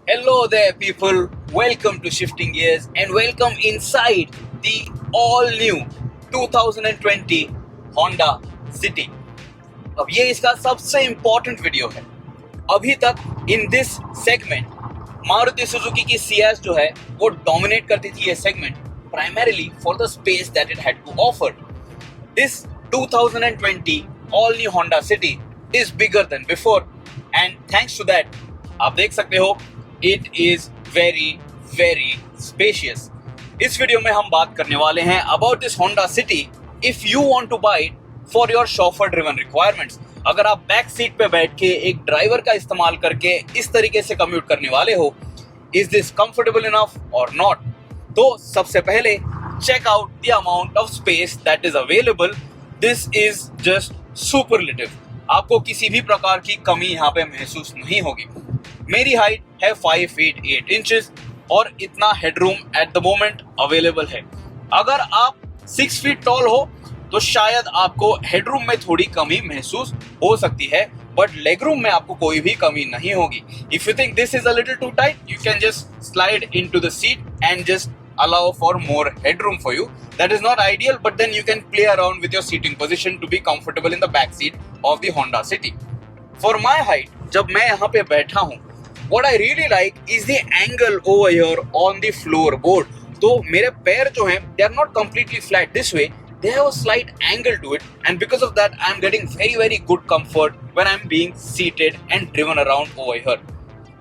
Hello there, people. Welcome to Shifting Gears and welcome inside the all new 2020 Honda City. अब ये इसका सबसे important video है। अभी तक in this segment Maruti Suzuki की सियाज जो है वो डोमिनेट करती थी ये segment primarily for the space that it had to offer. This 2020 all new Honda City is bigger than before and thanks to that आप देख सकते हो it is very very spacious। इस वीडियो में हम बात करने वाले हैं about this Honda City if you want to buy it for your chauffeur driven requirements। अगर आप बैक सीट पे बैठ के एक ड्राइवर का इस्तेमाल करके इस तरीके से कम्यूट करने वाले हो, is this comfortable enough or not? तो सबसे पहले check out the amount of space that is available। This is just superlative। आपको किसी भी प्रकार की कमी यहाँ पे महसूस नहीं होगी। मेरी हाइट है 5 feet 8 inches और इतना headroom at the moment available है। अगर आप 6 feet टॉल हो तो शायद आपको हेडरूम में थोड़ी कमी महसूस हो सकती है, बट लेगरूम में आपको कोई भी कमी नहीं होगी। If you think this is a little too tight, you can just slide into the seat and just allow for more headroom for you। That is not ideal, but then you can play around with your seating position to be comfortable in the back seat of the Honda City। For my height, जब मैं यहाँ पे बैठा हूँ, what I really like is the angle over here on the floorboard। तो मेरे पैर जो हैं, they are not completely flat this way, they have a slight angle to it, and because of that, I am getting very very good comfort when I am being seated and driven around over here।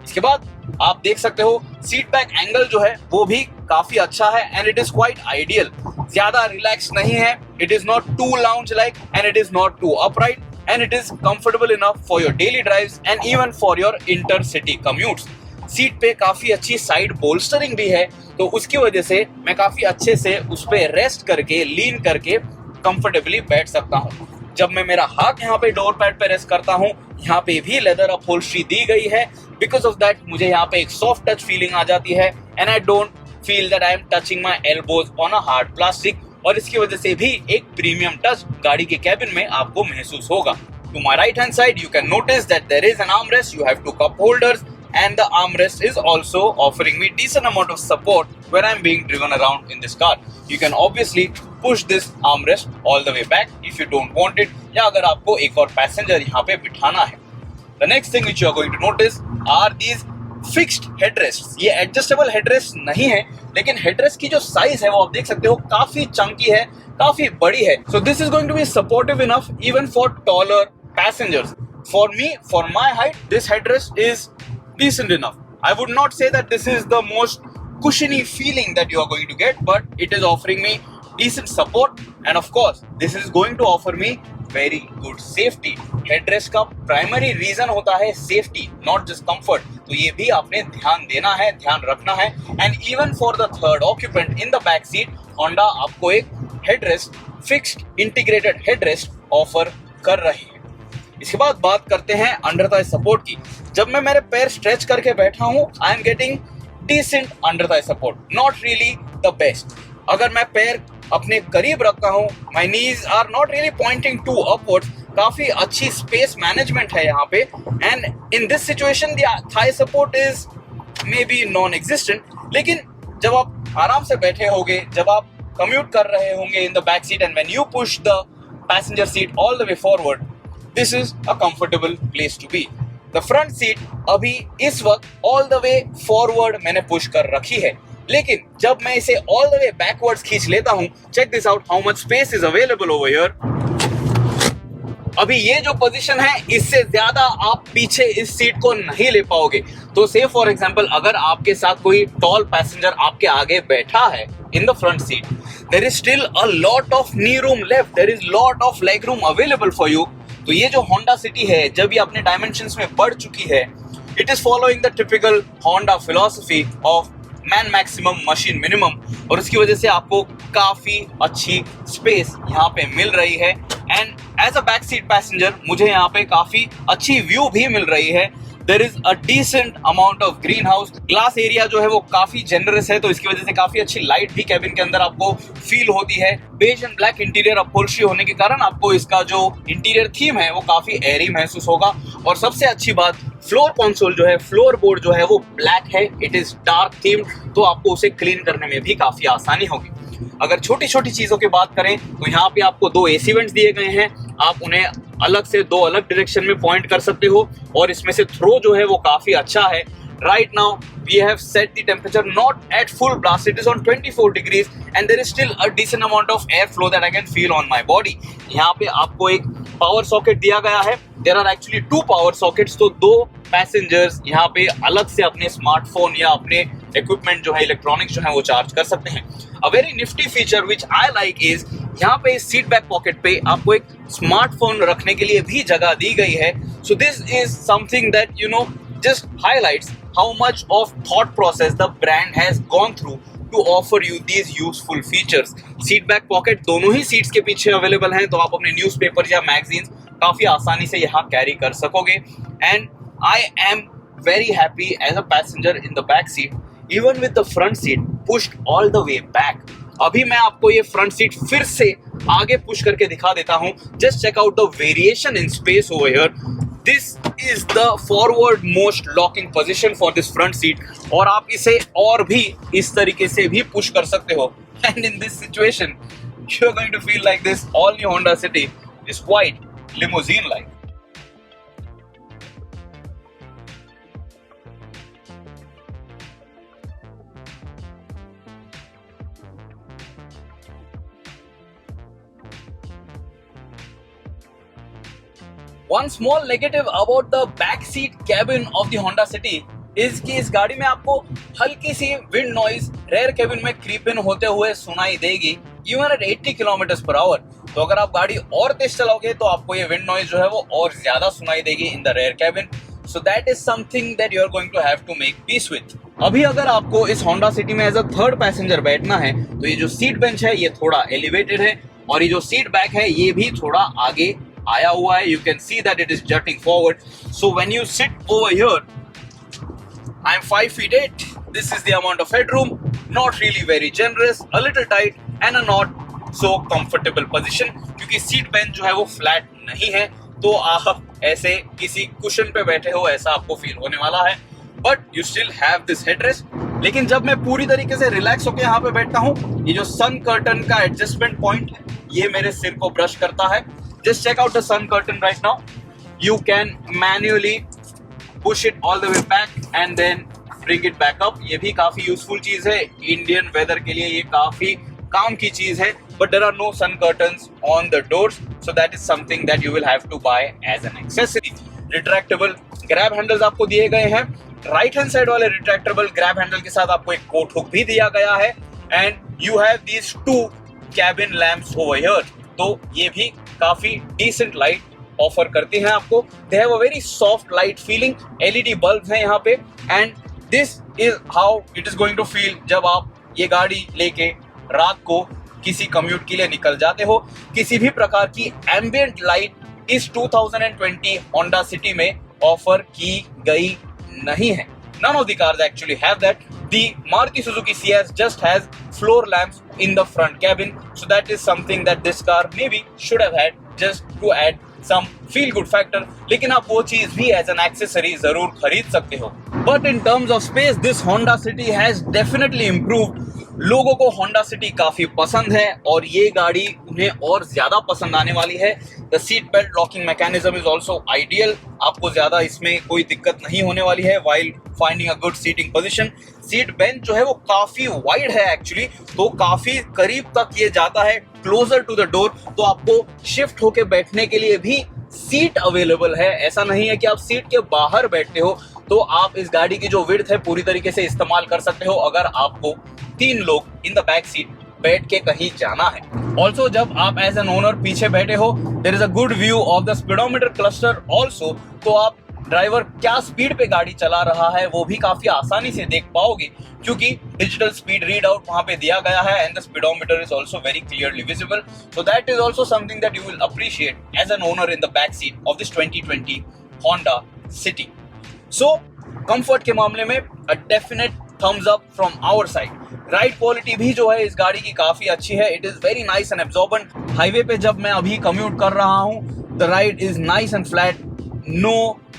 इसके बाद आप देख सकते हो seat back angle जो है वो भी काफी अच्छा है and it is quite ideal. ज्यादा रिलैक्स नहीं है, it is not too lounge like and it is not too upright and it is comfortable enough for your daily drives and even for your inter city commutes. Seat पे काफी अच्छी side बोल्स्टरिंग भी है, तो उसकी वजह से मैं काफी अच्छे से उस पे रेस्ट करके लीन करके कंफर्टेबली बैठ सकता हूँ। जब मैं मेरा हाथ यहाँ पे डोर पैड पे रेस्ट करता हूँ, यहाँ पे भी लेदर अपहोल्स्ट्री दी गई है। बिकॉज ऑफ दैट मुझे यहाँ पे एक सॉफ्ट टच फीलिंग आ जाती है and I don't feel that I am touching my elbows on a hard plastic, और इसकी वजह से भी एक प्रीमियम टच गाड़ी के कैबिन में आपको महसूस होगा। To my right hand side you can notice that there is an armrest, you have 2 cup holders and the armrest is also offering me decent amount of support when I'm being driven around in this car। You can obviously push this armrest all the way back if you don't want it, या अगर आपको एक और passenger यहाँ पे बिठाना है। The next thing which you are going to notice are these fixed headrests। ये adjustable headrest नहीं है, लेकिन headrest की जो size है वो आप देख सकते हो काफी chunky है, काफी बड़ी है। So this is going to be supportive enough even for taller passengers। For me, for my height, this headrest is decent enough। I would not say that this is the most cushiony feeling that you are going to get, but it is offering me decent support and of course this is going to offer me very good safety। headrest का primary reason होता है safety, not just comfort। तो ये भी आपने ध्यान देना है, ध्यान रखना है। and even for the third occupant in the back seat, Honda आपको एक headrest, fixed integrated headrest offer कर रही है। इसके बाद बात करते हैं अंडर थाई सपोर्ट की। जब मैं मेरे पैर स्ट्रेच करके बैठा हूँ, I am getting decent under thigh support, not really the best. अगर मैं पैर अपने करीब रखता हूँ, my knees are not really pointing to upwards. काफी अच्छी स्पेस मैनेजमेंट है यहाँ पे and in this situation the thigh support is maybe non existent. लेकिन जब आप आराम से बैठे होंगे, जब आप कम्यूट कर रहे होंगे इन the back seat and when you push the passenger seat all the way forward, this is a comfortable place to be। The front seat अभी इस वक्त all the way forward मैंने पुश कर रखी है, लेकिन जब मैं इसे all the way backwards खींच लेता हूँ, check this out how much space is available over here। अभी ये जो पोजीशन है, इससे ज्यादा आप पीछे इस सीट को नहीं ले पाओगे। तो से फॉर एग्जांपल अगर आपके साथ कोई टॉल पैसेंजर आपके आगे बैठा है in the front seat, there is still a lot of knee room left, there is lot of leg room available for you। तो ये जो होंडा सिटी है, जब ये अपने डायमेंशंस में बढ़ चुकी है, it is following the typical Honda philosophy of man maximum machine minimum, और उसकी वजह से आपको काफी अच्छी स्पेस यहाँ पे मिल रही है and as a back seat passenger मुझे यहाँ पे काफी अच्छी व्यू भी मिल रही है। There is a decent amount of greenhouse, glass area जो है वो काफी जेनरस है, तो इसकी वजह से काफी अच्छी लाइट भी कैबिन के अंदर आपको फील होती है। Beige and black interior upholstery होने के कारण आपको इसका जो इंटीरियर थीम है वो काफी एयरी महसूस होगा। और सबसे अच्छी बात, फ्लोर कंसोल जो है, फ्लोर बोर्ड जो है वो ब्लैक है, इट इज डार्क थीम्ड, तो आपको उसे क्लीन करने में भी काफी आसानी होगी। अगर छोटी छोटी चीजों की बात करें तो यहाँ पे आपको 2 एसी वेंट्स दिए गए हैं, आप उन्हें अलग से 2 अलग डायरेक्शन में पॉइंट कर सकते हो, और इसमें से थ्रो जो है वो काफी अच्छा है। Right now we have set the temperature not at full blast, it is on 24 degrees and there is still a decent amount of airflow that I can feel on my body. यहाँ पे आपको एक power socket दिया गया है, there are actually 2 power sockets, तो 2 passengers यहाँ पे अलग से अपने स्मार्टफोन या अपने इक्विपमेंट जो है, इलेक्ट्रॉनिक्स जो है वो चार्ज कर सकते हैं। A very nifty feature which I like is यहाँ पे इस सीट बैक पॉकेट पे आपको एक स्मार्टफोन रखने के लिए भी जगह दी गई है। So this is something that just highlights how much of thought process the brand has gone through to offer you these useful features. Seat back pocket दोनों ही सीट्स के पीछे अवेलेबल हैं, तो आप अपने न्यूज़पेपर या मैगजीन्स काफी आसानी से यहाँ कैरी कर सकोगे। And I am very happy as a passenger in the back seat, even with the front seat pushed all the way back. अभी मैं आपको ये फ्रंट सीट फिर से आगे पुश करके दिखा देता हूँ। Just check out the variation in space over here. This is the forward most locking position for this front seat, और आप इसे और भी इस तरीके से भी पुश कर सकते हो। And in this situation, you're going to feel like this all new Honda City is quite limousine-like. One small negative about the back seat cabin of the Honda City is कि इस गाड़ी में आपको हल्की सी wind noise rare cabin में creep in होते हुए सुनाई देगी, इवन एट 80 km/h। तो अगर आप गाड़ी और तेज चलाओगे तो आपको ये विंड नॉइज जो है वो और ज्यादा सुनाई देगी in the rear cabin. So that is something that you are going to have to make peace with. अभी अगर आपको इस Honda City में एज अ थर्ड पैसेंजर बैठना है तो ये जो सीट बेंच है ये थोड़ा एलिवेटेड है, और ये जो सीट बैक है ये भी थोड़ा आगे आया हुआ है। You can see that it is jutting forward. So when you sit over here, I am 5'8". This is the amount of headroom. Not really very generous, a little tight, and a not so comfortable position. क्योंकि seat bench जो है वो flat नहीं है, तो आप ऐसे किसी कुशन पे बैठे हो ऐसा आपको फील होने वाला है। But you still have this headrest. लेकिन जब मैं पूरी तरीके से रिलैक्स होकर यहाँ पे बैठता हूँ, ये जो सन कर्टन का एडजस्टमेंट पॉइंट है ये मेरे सिर को ब्रश करता है। Just check out the sun curtain right now. You can manually push it all the way back and then bring it back up. ये भी काफी यूजफुल चीज है, इंडियन वेदर के लिए ये काफी काम की चीज है। But there are no sun curtains on the doors, so that is something that you will have to buy as an accessory. Retractable grab handles आपको दिए गए हैं। राइट हैंड साइड वाले रिट्रैक्टेबल ग्रैब हैंडल के साथ आपको एक coat hook भी दिया गया है, and you have these 2 cabin lamps over here. तो ये भी काफी डिसेंट लाइट ऑफर करते हैं आपको। They have a very soft light feeling, LED bulbs हैं यहाँ पे, and this is how it is going to feel जब आप ये गाड़ी लेके रात को किसी कम्यूट के लिए निकल जाते हो। किसी भी प्रकार की एम्बिएंट लाइट इस 2020 होंडा सिटी में ऑफर की गई नहीं है। None of the cars actually have that. The Maruti Suzuki Ciaz just has floor lamps in the front cabin, so that is something that this car maybe should have had just to add some feel good factor. लेकिन आप वो चीज भी as an accessory जरूर खरीद सकते हो। But in terms of space, this Honda City has definitely improved. लोगों को Honda City काफी पसंद है और ये गाड़ी उन्हें और ज्यादा पसंद आने वाली है। The seat belt locking mechanism is also ideal. आपको ज्यादा इसमें कोई दिक्कत नहीं होने वाली है while finding a good seating position. Seat bench जो है वो काफी वाइड है एक्चुअली, तो काफी करीब तक ये जाता है, क्लोजर टू द डोर। तो आपको शिफ्ट होके बैठने के लिए भी सीट अवेलेबल है। ऐसा नहीं है कि आप सीट के बाहर बैठते हो, तो आप इस गाड़ी की जो विड्थ है पूरी तरीके से इस्तेमाल कर सकते हो अगर आपको 3 लोग इन द बैक सीट बैठ के कहीं जाना है। ऑल्सो जब आप एज एन ओनर पीछे बैठे हो, there is a good view of the speedometer cluster also, तो आप ड्राइवर क्या स्पीड पे गाड़ी चला रहा है वो भी काफी आसानी से देख पाओगे, क्योंकि डिजिटल स्पीड रीड आउट वहां पे दिया गया है and the speedometer is also very clearly visible. So that is also something that you will appreciate as an owner in the back seat of this 2020 Honda City. So comfort के मामले में a definite thumbs up from our side. Ride quality भी जो है इस गाड़ी की काफी अच्छी है। It is very nice and absorbent. Highway पे जब मैं अभी कम्यूट कर रहा हूँ, the ride is nice and flat, no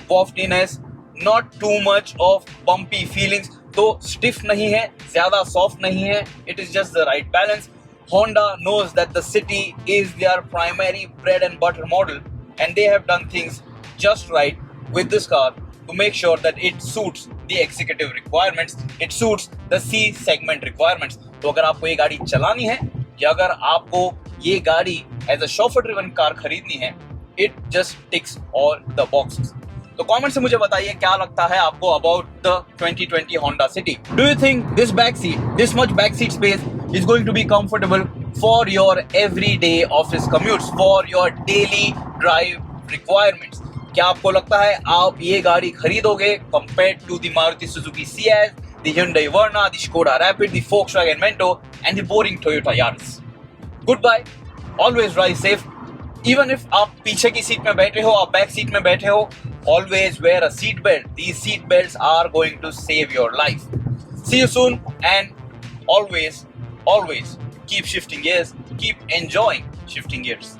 waftiness, not too much of bumpy feelings. तो stiff नहीं है, ज़्यादा soft नहीं है. It is just the right balance. Honda knows that the City is their primary bread and butter model, and they have done things just right with this car to make sure that it suits the executive requirements, it suits the C segment requirements. तो अगर आपको ये गाड़ी चलानी है या अगर आपको ये गाड़ी as a chauffeur driven car खरीदनी है, it just ticks all the boxes. तो कमेंट से मुझे बताइए क्या लगता है आपको about the 2020 Honda City. Do you think this back seat, this much back seat space is going to be comfortable for your everyday office commutes, for your daily drive requirements? क्या आपको लगता है आप ये गाड़ी खरीदोगे compared to the Maruti Suzuki Ciaz, the Hyundai Verna, the Skoda Rapid, the Volkswagen Vento and the boring Toyota Yaris? Goodbye. Always drive safe. Even if आप पीछे की सीट में बैठे हो, आप बैक सीट में बैठे हो, always wear a seat belt. These seat belts are going to save your life. See you soon, and always keep shifting gears, keep enjoying shifting gears.